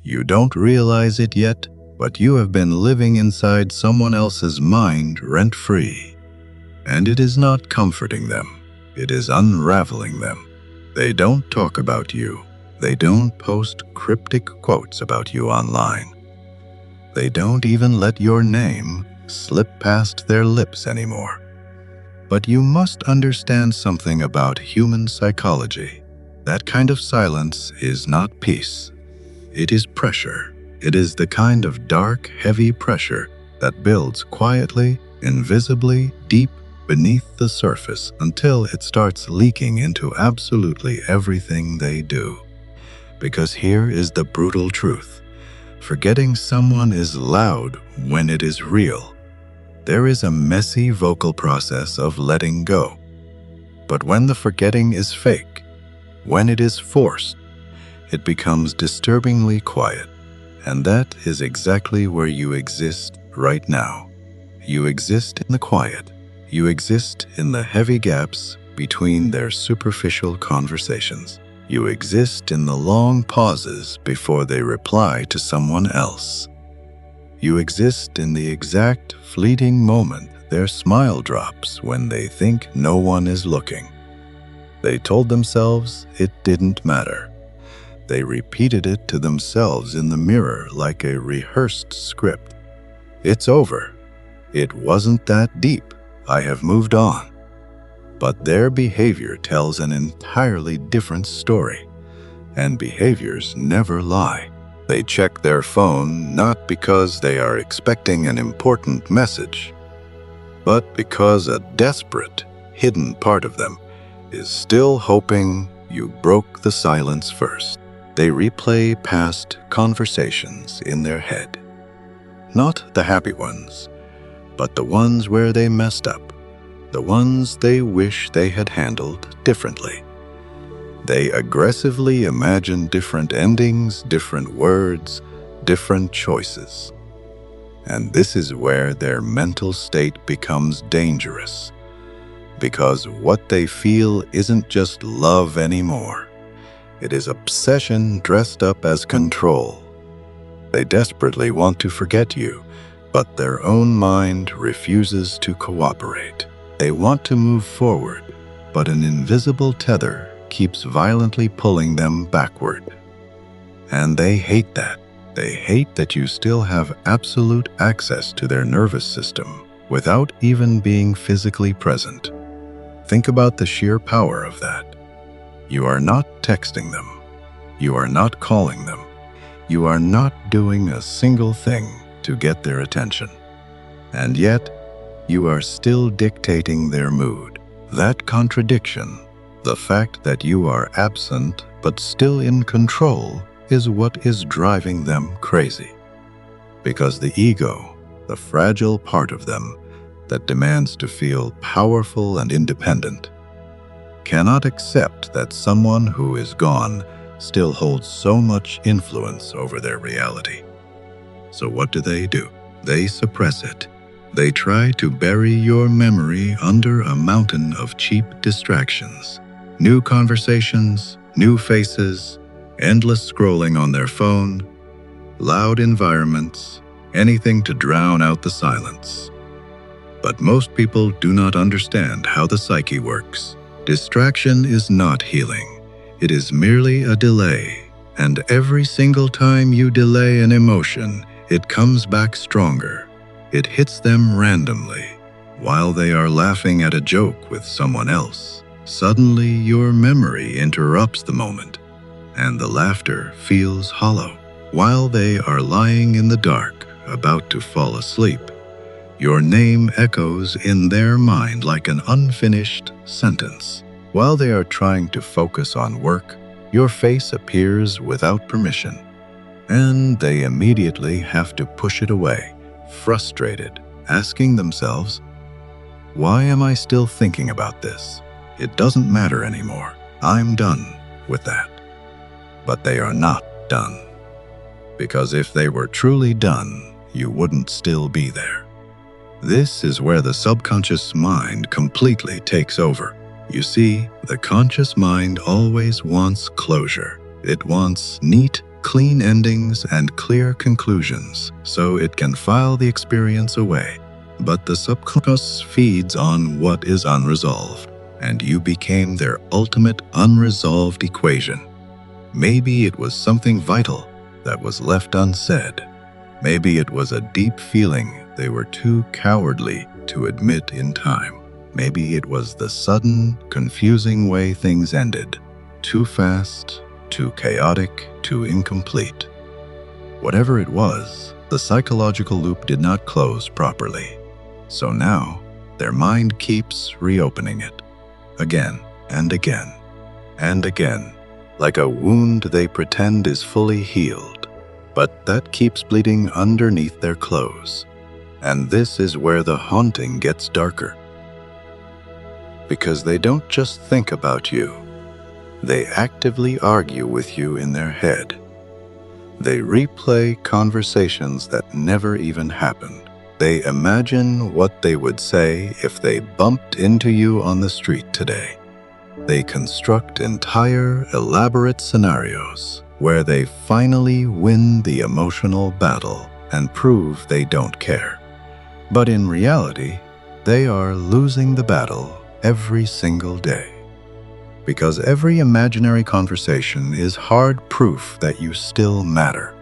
You don't realize it yet, but you have been living inside someone else's mind rent-free. And it is not comforting them, it is unraveling them. They don't talk about you. They don't post cryptic quotes about you online. They don't even let your name slip past their lips anymore. But you must understand something about human psychology. That kind of silence is not peace. It is pressure. It is the kind of dark, heavy pressure that builds quietly, invisibly, deep beneath the surface until it starts leaking into absolutely everything they do. Because here is the brutal truth. Forgetting someone is loud when it is real. There is a messy vocal process of letting go. But when the forgetting is fake, when it is forced, it becomes disturbingly quiet. And that is exactly where you exist right now. You exist in the quiet. You exist in the heavy gaps between their superficial conversations. You exist in the long pauses before they reply to someone else. You exist in the exact fleeting moment their smile drops when they think no one is looking. They told themselves it didn't matter. They repeated it to themselves in the mirror like a rehearsed script. It's over. It wasn't that deep. I have moved on. But their behavior tells an entirely different story. And behaviors never lie. They check their phone not because they are expecting an important message, but because a desperate, hidden part of them is still hoping you broke the silence first. They replay past conversations in their head. Not the happy ones, but the ones where they messed up, the ones they wish they had handled differently. They aggressively imagine different endings, different words, different choices. And this is where their mental state becomes dangerous, because what they feel isn't just love anymore. It is obsession dressed up as control. They desperately want to forget you, but their own mind refuses to cooperate. They want to move forward, but an invisible tether keeps violently pulling them backward. And they hate that. They hate that you still have absolute access to their nervous system without even being physically present. Think about the sheer power of that. You are not texting them. You are not calling them. You are not doing a single thing to get their attention. And yet, you are still dictating their mood. That contradiction, the fact that you are absent but still in control, is what is driving them crazy. Because the ego, the fragile part of them that demands to feel powerful and independent, cannot accept that someone who is gone still holds so much influence over their reality. So what do? They suppress it. They try to bury your memory under a mountain of cheap distractions. New conversations, new faces, endless scrolling on their phone, loud environments, anything to drown out the silence. But most people do not understand how the psyche works. Distraction is not healing. It is merely a delay. And every single time you delay an emotion, it comes back stronger. It hits them randomly. While they are laughing at a joke with someone else, suddenly your memory interrupts the moment, and the laughter feels hollow. While they are lying in the dark, about to fall asleep, your name echoes in their mind like an unfinished sentence. While they are trying to focus on work, your face appears without permission, and they immediately have to push it away, frustrated, asking themselves, "Why am I still thinking about this? It doesn't matter anymore. I'm done with that." But they are not done. Because if they were truly done, you wouldn't still be there. This is where the subconscious mind completely takes over. You see, the conscious mind always wants closure. It wants neat, clean endings and clear conclusions so it can file the experience away. But the subconscious feeds on what is unresolved, and you became their ultimate unresolved equation. Maybe it was something vital that was left unsaid. Maybe it was a deep feeling they were too cowardly to admit in time. Maybe it was the sudden, confusing way things ended. Too fast, too chaotic, too incomplete. Whatever it was, the psychological loop did not close properly. So now, their mind keeps reopening it. Again and again and again, like a wound they pretend is fully healed, but that keeps bleeding underneath their clothes. And this is where the haunting gets darker. Because they don't just think about you, they actively argue with you in their head. They replay conversations that never even happened. They imagine what they would say if they bumped into you on the street today. They construct entire, elaborate scenarios where they finally win the emotional battle and prove they don't care. But in reality, they are losing the battle every single day. Because every imaginary conversation is hard proof that you still matter,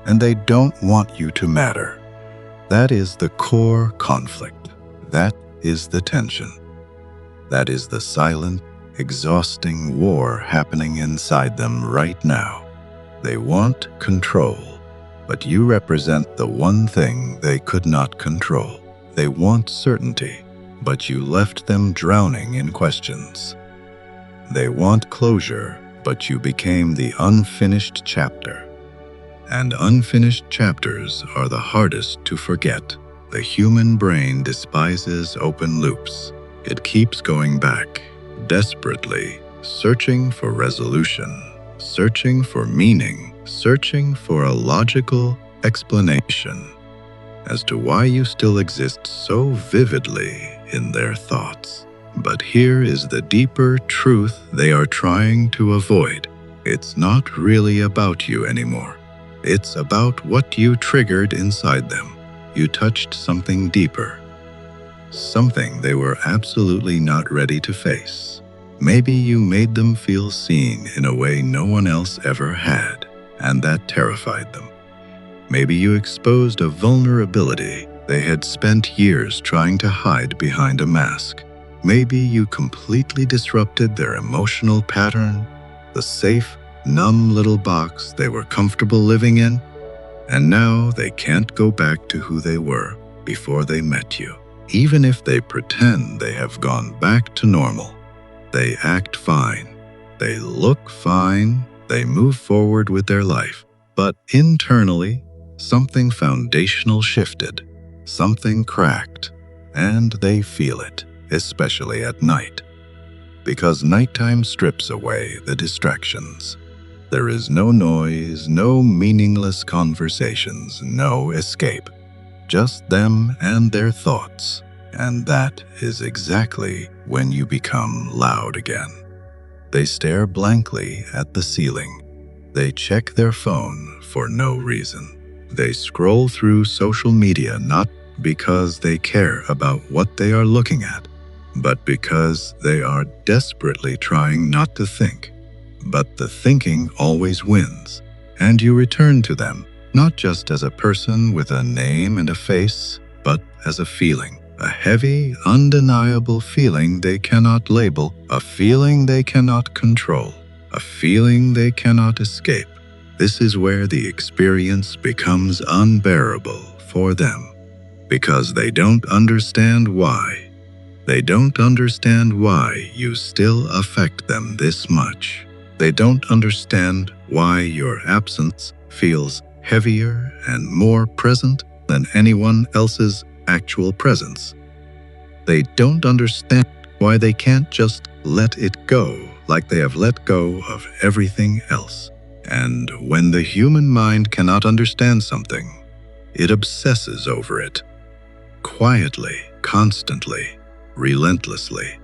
and they don't want you to matter. That is the core conflict. That is the tension. That is the silent, exhausting war happening inside them right now. They want control, but you represent the one thing they could not control. They want certainty, but you left them drowning in questions. They want closure, but you became the unfinished chapter. And unfinished chapters are the hardest to forget. The human brain despises open loops. It keeps going back, desperately, searching for resolution, searching for meaning, searching for a logical explanation as to why you still exist so vividly in their thoughts. But here is the deeper truth they are trying to avoid. It's not really about you anymore. It's about what you triggered inside them. You touched something deeper, something they were absolutely not ready to face. Maybe you made them feel seen in a way no one else ever had, and that terrified them. Maybe you exposed a vulnerability they had spent years trying to hide behind a mask. Maybe you completely disrupted their emotional pattern, the safe, numb little box they were comfortable living in, and now they can't go back to who they were before they met you. Even if they pretend they have gone back to normal, they act fine, they look fine, they move forward with their life. But internally, something foundational shifted, something cracked, and they feel it, especially at night. Because nighttime strips away the distractions. There is no noise, no meaningless conversations, no escape. Just them and their thoughts. And that is exactly when you become loud again. They stare blankly at the ceiling. They check their phone for no reason. They scroll through social media not because they care about what they are looking at, but because they are desperately trying not to think. But the thinking always wins, and you return to them, not just as a person with a name and a face, but as a feeling. A heavy, undeniable feeling they cannot label, a feeling they cannot control, a feeling they cannot escape. This is where the experience becomes unbearable for them, because they don't understand why. They don't understand why you still affect them this much. They don't understand why your absence feels heavier and more present than anyone else's actual presence. They don't understand why they can't just let it go like they have let go of everything else. And when the human mind cannot understand something, it obsesses over it. Quietly, constantly, relentlessly.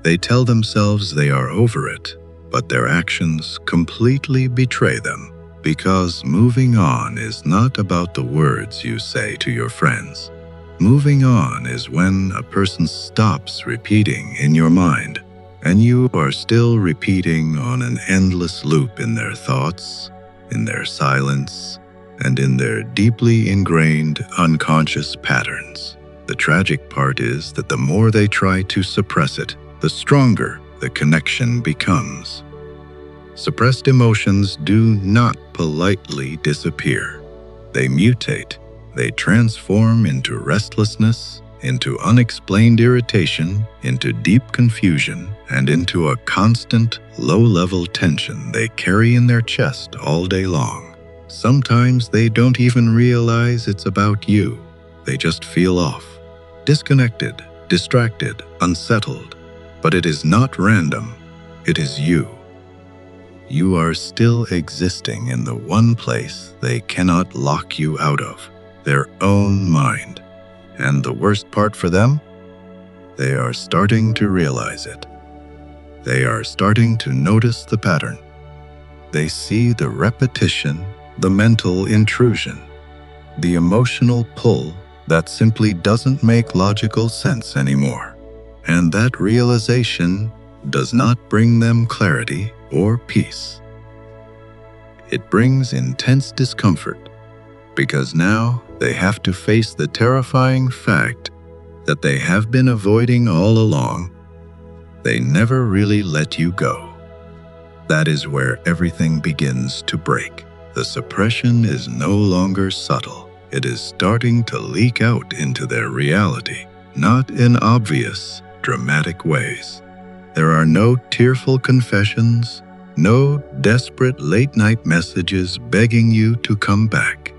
They tell themselves they are over it, but their actions completely betray them. Because moving on is not about the words you say to your friends. Moving on is when a person stops repeating in your mind, and you are still repeating on an endless loop in their thoughts, in their silence, and in their deeply ingrained unconscious patterns. The tragic part is that the more they try to suppress it, the stronger the connection becomes. Suppressed emotions do not politely disappear. They mutate. They transform into restlessness, into unexplained irritation, into deep confusion, and into a constant, low-level tension they carry in their chest all day long. Sometimes they don't even realize it's about you. They just feel off, disconnected, distracted, unsettled. But it is not random. It is you. You are still existing in the one place they cannot lock you out of, their own mind. And the worst part for them? They are starting to realize it. They are starting to notice the pattern. They see the repetition, the mental intrusion, the emotional pull that simply doesn't make logical sense anymore. And that realization does not bring them clarity or peace. It brings intense discomfort, because now they have to face the terrifying fact that they have been avoiding all along. They never really let you go. That is where everything begins to break. The suppression is no longer subtle. It is starting to leak out into their reality, not in obvious, dramatic ways. There are no tearful confessions, no desperate late-night messages begging you to come back.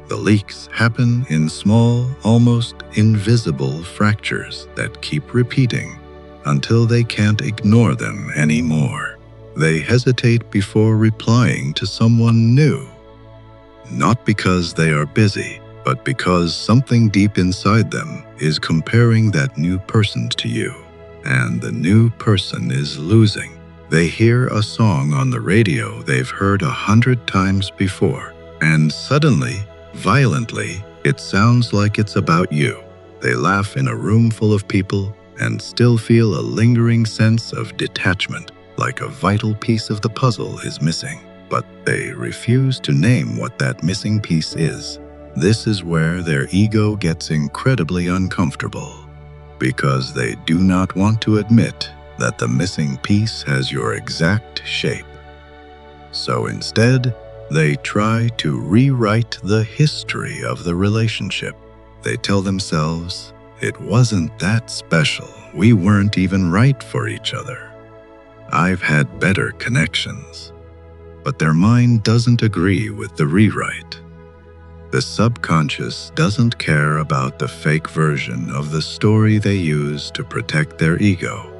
The leaks happen in small, almost invisible fractures that keep repeating until they can't ignore them anymore. They hesitate before replying to someone new, not because they are busy, but because something deep inside them is comparing that new person to you, and the new person is losing. They hear a song on the radio they've heard 100 times before, and suddenly, violently, it sounds like it's about you. They laugh in a room full of people and still feel a lingering sense of detachment, like a vital piece of the puzzle is missing. But they refuse to name what that missing piece is. This is where their ego gets incredibly uncomfortable, because they do not want to admit that the missing piece has your exact shape. So instead, they try to rewrite the history of the relationship. They tell themselves, "It wasn't that special. We weren't even right for each other. I've had better connections." But their mind doesn't agree with the rewrite. The subconscious doesn't care about the fake version of the story they use to protect their ego.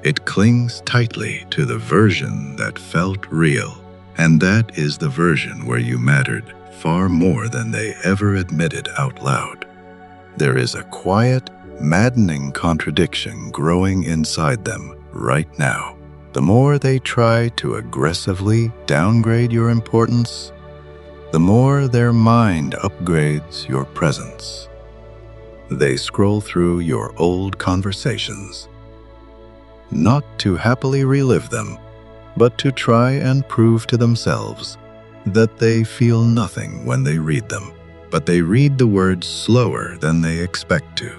It clings tightly to the version that felt real, and that is the version where you mattered far more than they ever admitted out loud. There is a quiet, maddening contradiction growing inside them right now. The more they try to aggressively downgrade your importance, the more their mind upgrades your presence. They scroll through your old conversations, not to happily relive them, but to try and prove to themselves that they feel nothing when they read them. But they read the words slower than they expect to.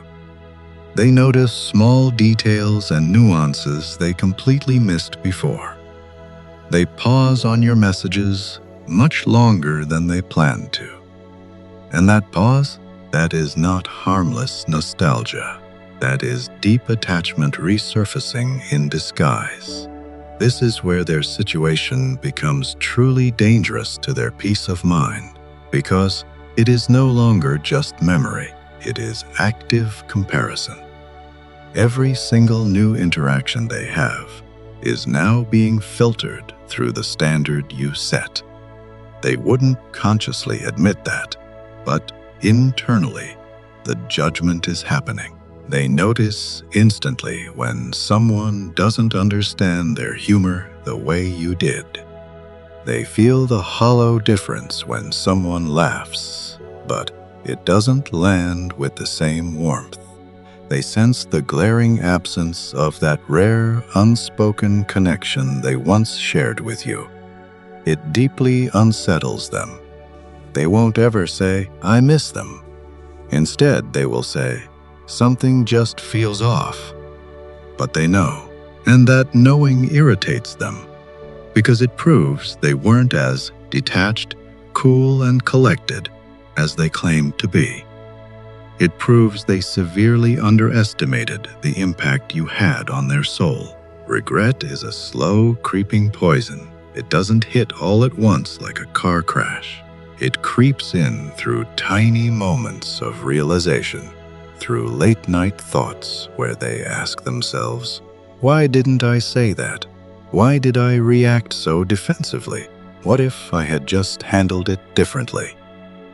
They notice small details and nuances they completely missed before. They pause on your messages much longer than they planned to. And that pause, that is not harmless nostalgia. That is deep attachment resurfacing in disguise. This is where their situation becomes truly dangerous to their peace of mind, because it is no longer just memory. It is active comparison. Every single new interaction they have is now being filtered through the standard you set. They wouldn't consciously admit that, but internally, the judgment is happening. They notice instantly when someone doesn't understand their humor the way you did. They feel the hollow difference when someone laughs, but it doesn't land with the same warmth. They sense the glaring absence of that rare, unspoken connection they once shared with you. It deeply unsettles them. They won't ever say, "I miss them." Instead, they will say, "Something just feels off." But they know, and that knowing irritates them, because it proves they weren't as detached, cool, and collected as they claimed to be. It proves they severely underestimated the impact you had on their soul. Regret is a slow, creeping poison. It doesn't hit all at once like a car crash. It creeps in through tiny moments of realization, through late-night thoughts where they ask themselves, "Why didn't I say that? Why did I react so defensively? What if I had just handled it differently?"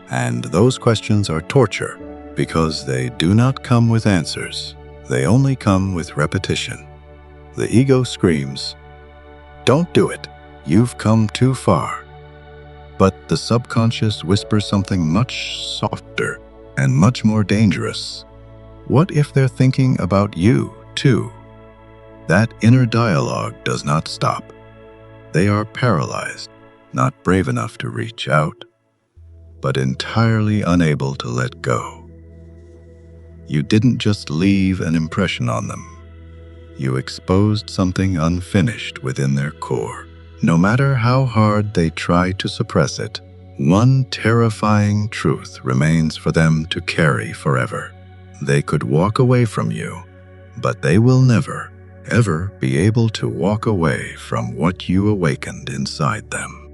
And those questions are torture, because they do not come with answers. They only come with repetition. The ego screams, "Don't do it. You've come too far." But the subconscious whispers something much softer and much more dangerous. What if they're thinking about you, too? That inner dialogue does not stop. They are paralyzed, not brave enough to reach out, but entirely unable to let go. You didn't just leave an impression on them. You exposed something unfinished within their core. No matter how hard they try to suppress it, one terrifying truth remains for them to carry forever. They could walk away from you, but they will never, ever be able to walk away from what you awakened inside them.